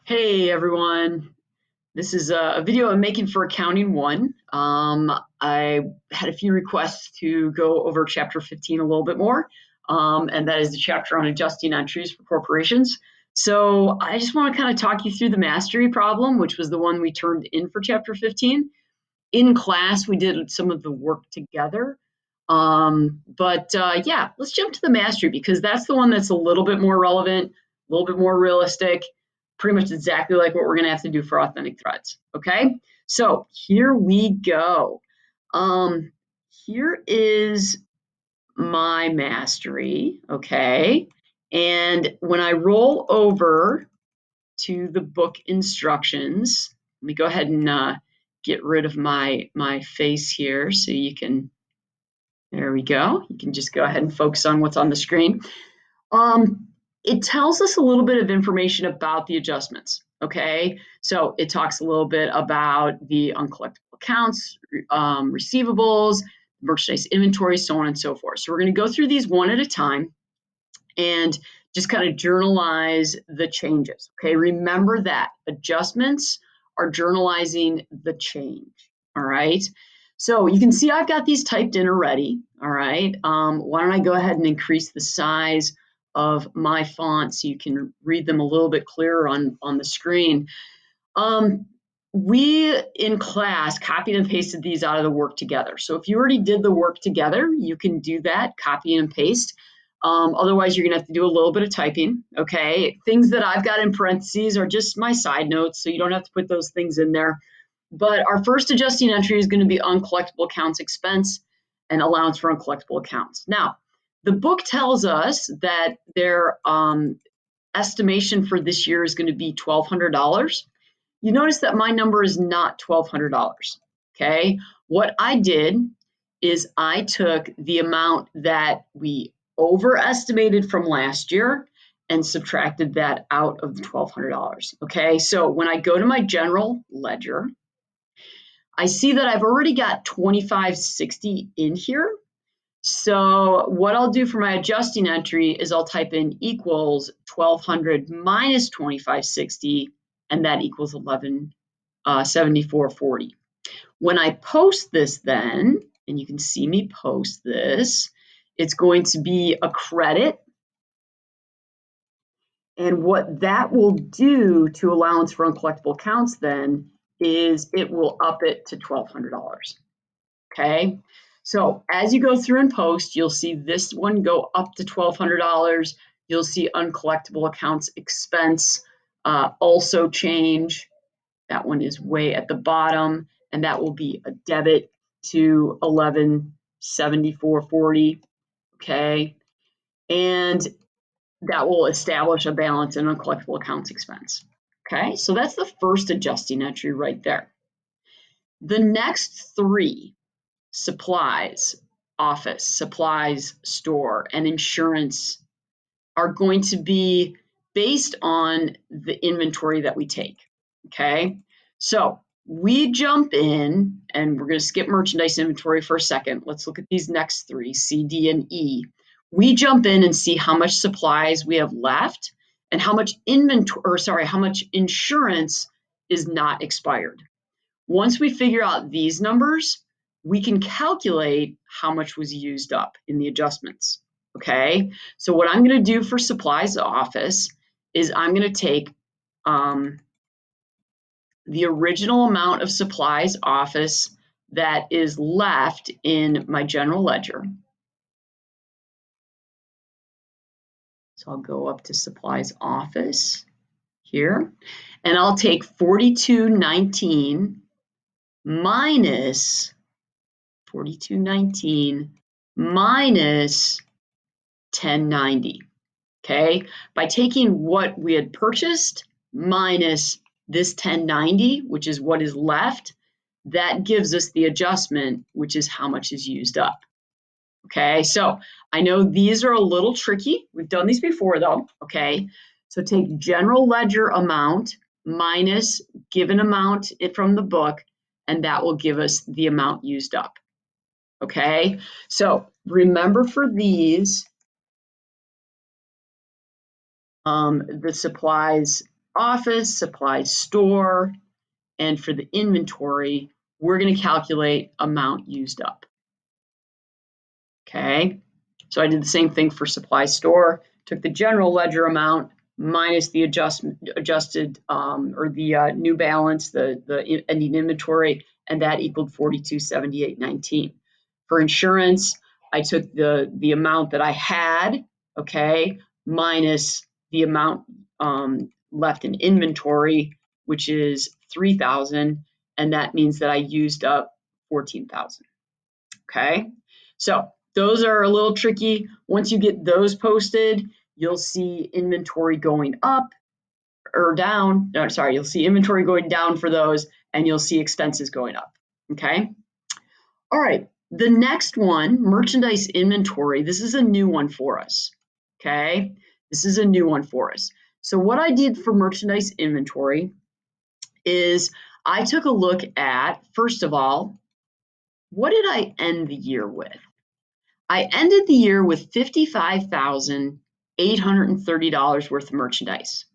Hey everyone, this is a video I'm making for Accounting 1. I had a few requests to go over Chapter 15 a little bit more, and that is the chapter on adjusting entries for corporations. So I just want to kind of talk you through the mastery problem, which was the one we turned in for Chapter 15. In class, we did some of the work together. Yeah, let's jump to the mastery because that's the one that's a little bit more relevant, a little bit more realistic, pretty much exactly like what we're going to have to do for authentic threads. Okay, so here we go. Um, Here is my mastery. Okay, and when I roll over to the book instructions, let me go ahead and get rid of my face here so you can. There we go. You can just go ahead and focus on what's on the screen. Um, it tells us a little bit of information about the adjustments. Okay, so it talks a little bit about the uncollectible accounts, receivables, merchandise inventory, so on and so forth. So we're going to go through these one at a time and just kind of journalize the changes. Okay, remember that adjustments are journalizing the change. All right. So you can see I've got these typed in already. All right. Why don't I go ahead and increase the size of my font so you can read them a little bit clearer on the screen. We in class copied and pasted these out of the work together. So if you already did the work together, you can do that, copy and paste. Otherwise, you're gonna have to do a little bit of typing, okay? Things that I've got in parentheses are just my side notes, so you don't have to put those things in there. But our first adjusting entry is gonna be uncollectible accounts expense and allowance for uncollectible accounts. Now, the book tells us that their estimation for this year is gonna be $1,200. You notice that my number is not $1,200, okay? What I did is I took the amount that we overestimated from last year and subtracted that out of the $1,200, okay? So when I go to my general ledger, I see that I've already got 2560 in here. So what I'll do for my adjusting entry is I'll type in equals 1,200 minus 2560, and that equals 1174.40. When I post this then, and you can see me post this, it's going to be a credit. And what that will do to allowance for uncollectible accounts then is it will up it to $1,200. Okay. So as you go through and post, you'll see this one go up to $1,200. You'll see uncollectible accounts expense also change. That one is way at the bottom, and that will be a debit to 1174.40. Okay. And that will establish a balance in uncollectible accounts expense. Okay. So that's the first adjusting entry right there. The next three, supplies, office, supplies, store, and insurance, are going to be based on the inventory that we take. Okay. So we jump in and we're going to skip merchandise inventory for a second. Let's look at these next three, C, D, and E. We jump in and see how much supplies we have left and how much how much insurance is not expired. Once we figure out these numbers, we can calculate how much was used up in the adjustments. Okay, so what I'm going to do for supplies office is I'm going to take the original amount of supplies office that is left in my general ledger. So I'll go up to supplies office here, and I'll take 4219 minus 4219 minus 1090. Okay, by taking what we had purchased minus this 1090, which is what is left, that gives us the adjustment, which is how much is used up. Okay, so I know these are a little tricky. We've done these before though. Okay, so take general ledger amount minus given amount from the book, and that will give us the amount used up. Okay, so remember for these, the supplies office, supplies store, and for the inventory, we're going to calculate amount used up. Okay, so I did the same thing for supply store, took the general ledger amount minus the adjusted or the new balance, the ending inventory, and that equaled 4278.19. For insurance, I took the amount that I had, okay, minus the amount left in inventory, which is 3,000, and that means that I used up 14,000. Okay, so those are a little tricky. Once you get those posted, you'll see inventory going up or down. No, sorry, you'll see inventory going down for those, and you'll see expenses going up. Okay. All right. The next one, merchandise inventory. This is a new one for us. Okay. This is a new one for us. So what I did for merchandise inventory is I took a look at, first of all, what did I end the year with? I ended the year with $55,830 worth of merchandise.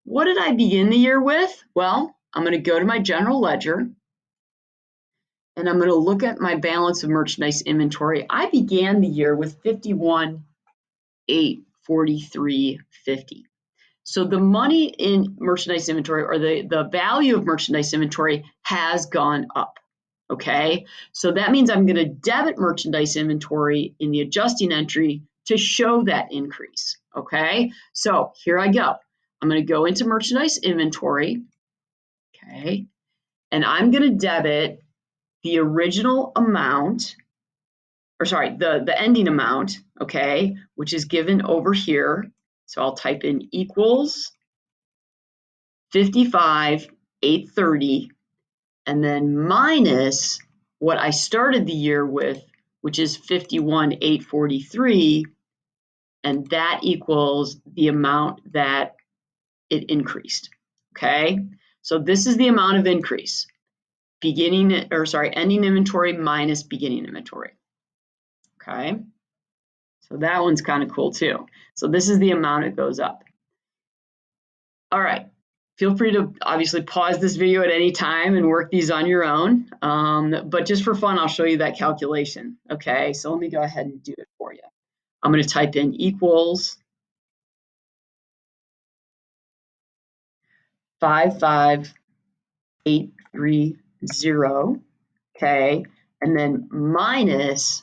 What did I begin the year with? Well, I'm going to go to my general ledger and I'm going to look at my balance of merchandise inventory. I began the year with $51,843.50. So the money in merchandise inventory, or the value of merchandise inventory, has gone up. Okay, so that means I'm going to debit merchandise inventory in the adjusting entry to show that increase. Okay, so here I go. I'm going to go into merchandise inventory. Okay, and I'm going to debit the original amount, or sorry, the ending amount, okay, which is given over here. So I'll type in equals 55,830, and then minus what I started the year with, which is 51,843, and that equals the amount that it increased. Okay, so this is the amount of increase. Ending inventory minus beginning inventory. Okay, so that one's kind of cool too. So this is the amount it goes up. All right. Feel free to obviously pause this video at any time and work these on your own. But just for fun, I'll show you that calculation. Okay, so let me go ahead and do it for you. I'm going to type in equals 55,830, okay, and then minus,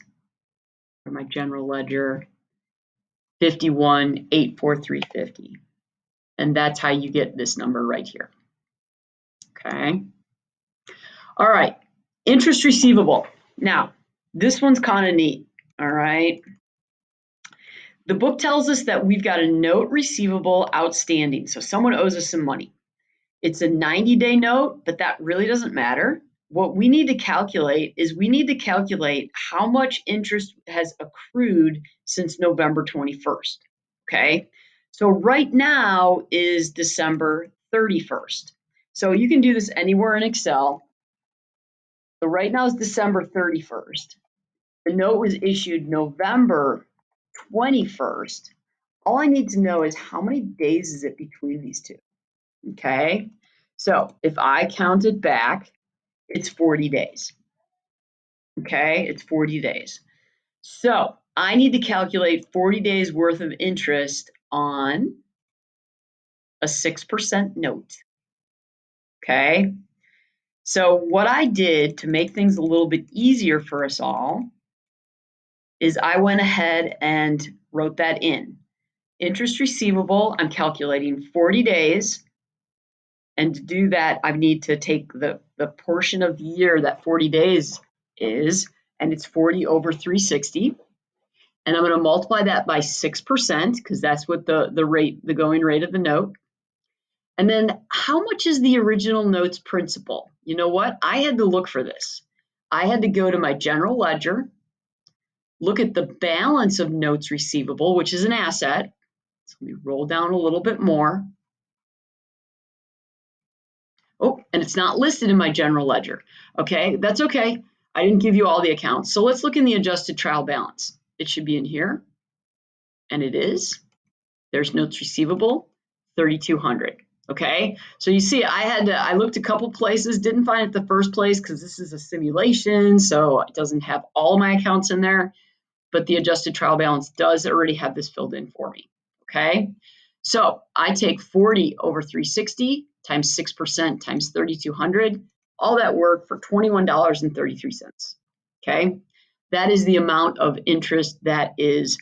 for my general ledger, 51,843.50. And that's how you get this number right here. Okay. All right. Interest receivable. Now, this one's kind of neat. All right. The book tells us that we've got a note receivable outstanding. So someone owes us some money. It's a 90-day note, but that really doesn't matter. What we need to calculate is we need to calculate how much interest has accrued since November 21st. Okay. So right now is December 31st. So you can do this anywhere in Excel. So right now is December 31st. The note was issued November 21st. All I need to know is how many days is it between these two. Okay. So if I count it back, it's 40 days. Okay, it's 40 days. So I need to calculate 40 days worth of interest on a 6% note. Okay, so what I did to make things a little bit easier for us all is I went ahead and wrote that in. Interest receivable, I'm calculating 40 days. And to do that, I need to take the portion of the year that 40 days is, and it's 40 over 360. And I'm going to multiply that by 6% because that's what the going rate of the note. And then how much is the original note's principal? You know what? I had to look for this. I had to go to my general ledger, look at the balance of notes receivable, which is an asset. So let me roll down a little bit more. Oh, and it's not listed in my general ledger. Okay, that's okay. I didn't give you all the accounts. So let's look in the adjusted trial balance. It should be in here, and it is. There's notes receivable, 3,200. Okay, so you see, I looked a couple places, didn't find it the first place because this is a simulation, so it doesn't have all my accounts in there, but the adjusted trial balance does already have this filled in for me. Okay, so I take 40 over 360 times 6% times 3,200, all that work for $21.33. Okay, that is the amount of interest that is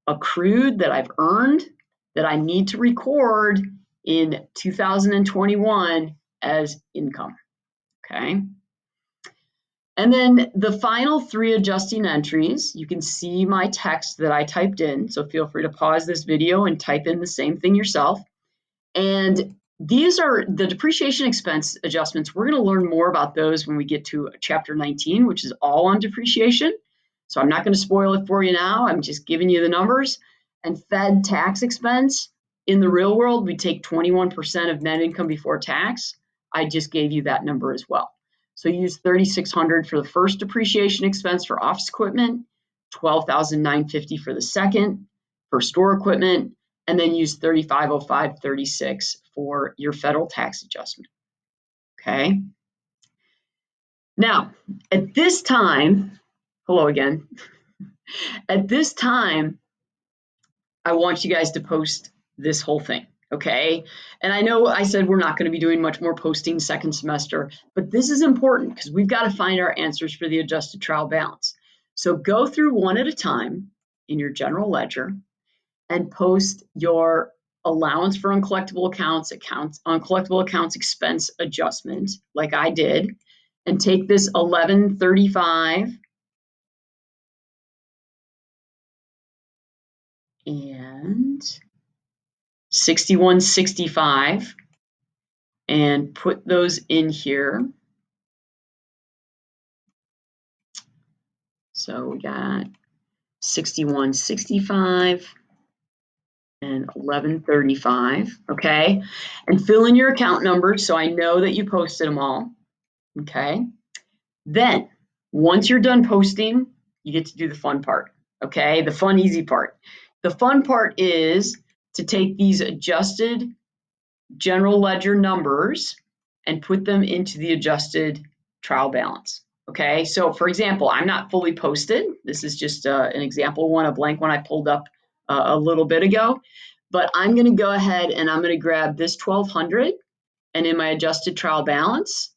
accrued, that I've earned, that I need to record in 2021 as income. Okay. And then the final 3 adjusting entries, you can see my text that I typed in. So feel free to pause this video and type in the same thing yourself. And these are the depreciation expense adjustments. We're going to learn more about those when we get to chapter 19, which is all on depreciation. So I'm not going to spoil it for you now. I'm just giving you the numbers. And Fed tax expense, in the real world, we take 21% of net income before tax. I just gave you that number as well. So use 3,600 for the first depreciation expense for office equipment, 12,950 for the second for store equipment, and then use 3,505.36 for your federal tax adjustment. Okay. Now, at this time, hello again. At this time, I want you guys to post this whole thing. Okay. And I know I said we're not going to be doing much more posting second semester, but this is important because we've got to find our answers for the adjusted trial balance. So go through one at a time in your general ledger and post your allowance for uncollectible accounts, uncollectible accounts expense adjustment, like I did, and take this 1135 and 6165 and put those in here. So we got 6165 and 1135, okay? And fill in your account numbers so I know that you posted them all, okay? Then, once you're done posting, you get to do the fun part, okay? The fun, easy part. The fun part is to take these adjusted general ledger numbers and put them into the adjusted trial balance, okay? So, for example, I'm not fully posted. This is just an example one, a blank one I pulled up a little bit ago. But I'm going to go ahead and I'm going to grab this 1,200, and in my adjusted trial balance,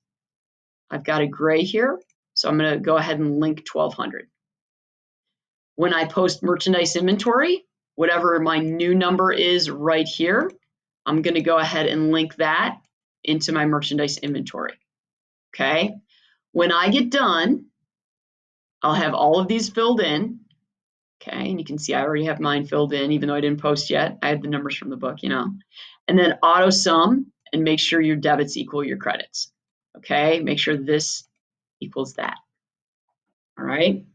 I've got a gray here. So I'm going to go ahead and link 1,200. When I post merchandise inventory, whatever my new number is right here, I'm going to go ahead and link that into my merchandise inventory. Okay. When I get done, I'll have all of these filled in. Okay. And you can see I already have mine filled in, even though I didn't post yet. I had the numbers from the book, you know. And then auto sum and make sure your debits equal your credits. Okay. Make sure this equals that. All right.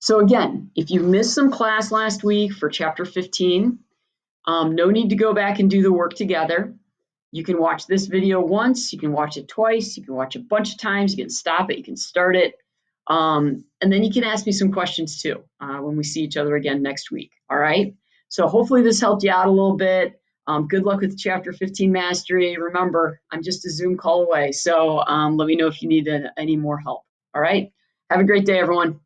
So again, if you missed some class last week for chapter 15, no need to go back and do the work together. You can watch this video once, you can watch it twice, you can watch it a bunch of times, you can stop it, you can start it. And then you can ask me some questions too when we see each other again next week. All right. So hopefully this helped you out a little bit. Good luck with chapter 15 mastery. Remember, I'm just a Zoom call away. So let me know if you need any more help. All right. Have a great day, everyone.